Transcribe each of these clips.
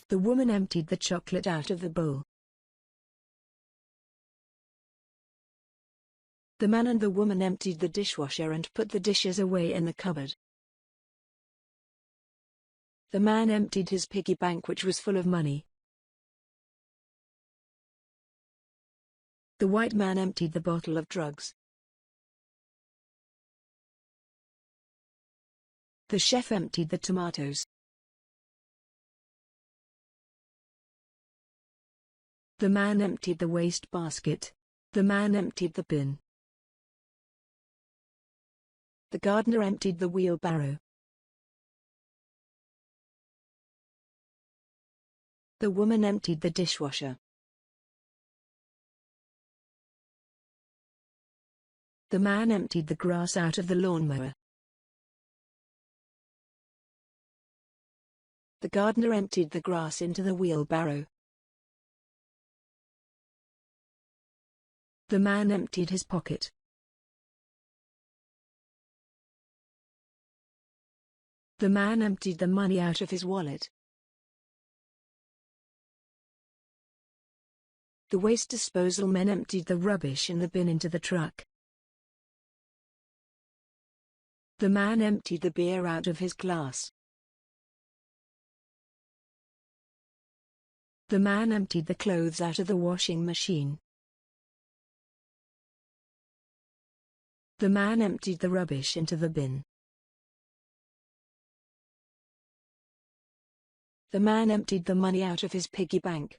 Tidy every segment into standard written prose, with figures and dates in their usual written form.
The woman emptied the chocolate out of the bowl. The man and the woman emptied the dishwasher and put the dishes away in the cupboard. The man emptied his piggy bank, which was full of money. The white man emptied the bottle of drugs. The chef emptied the tomatoes. The man emptied the waste basket. The man emptied the bin. The gardener emptied the wheelbarrow. The woman emptied the dishwasher. The man emptied the grass out of the lawnmower. The gardener emptied the grass into the wheelbarrow. The man emptied his pocket. The man emptied the money out of his wallet. The waste disposal men emptied the rubbish in the bin into the truck. The man emptied the beer out of his glass. The man emptied the clothes out of the washing machine. The man emptied the rubbish into the bin. The man emptied the money out of his piggy bank.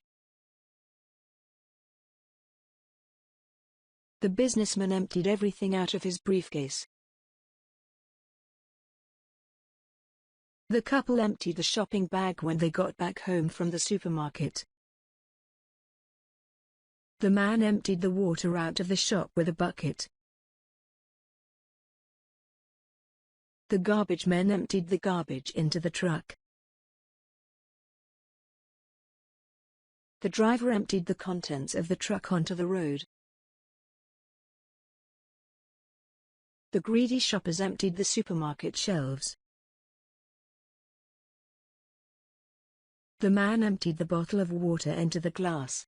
The businessman emptied everything out of his briefcase. The couple emptied the shopping bag when they got back home from the supermarket. The man emptied the water out of the shop with a bucket. The garbage men emptied the garbage into the truck. The driver emptied the contents of the truck onto the road. The greedy shoppers emptied the supermarket shelves. The man emptied the bottle of water into the glass.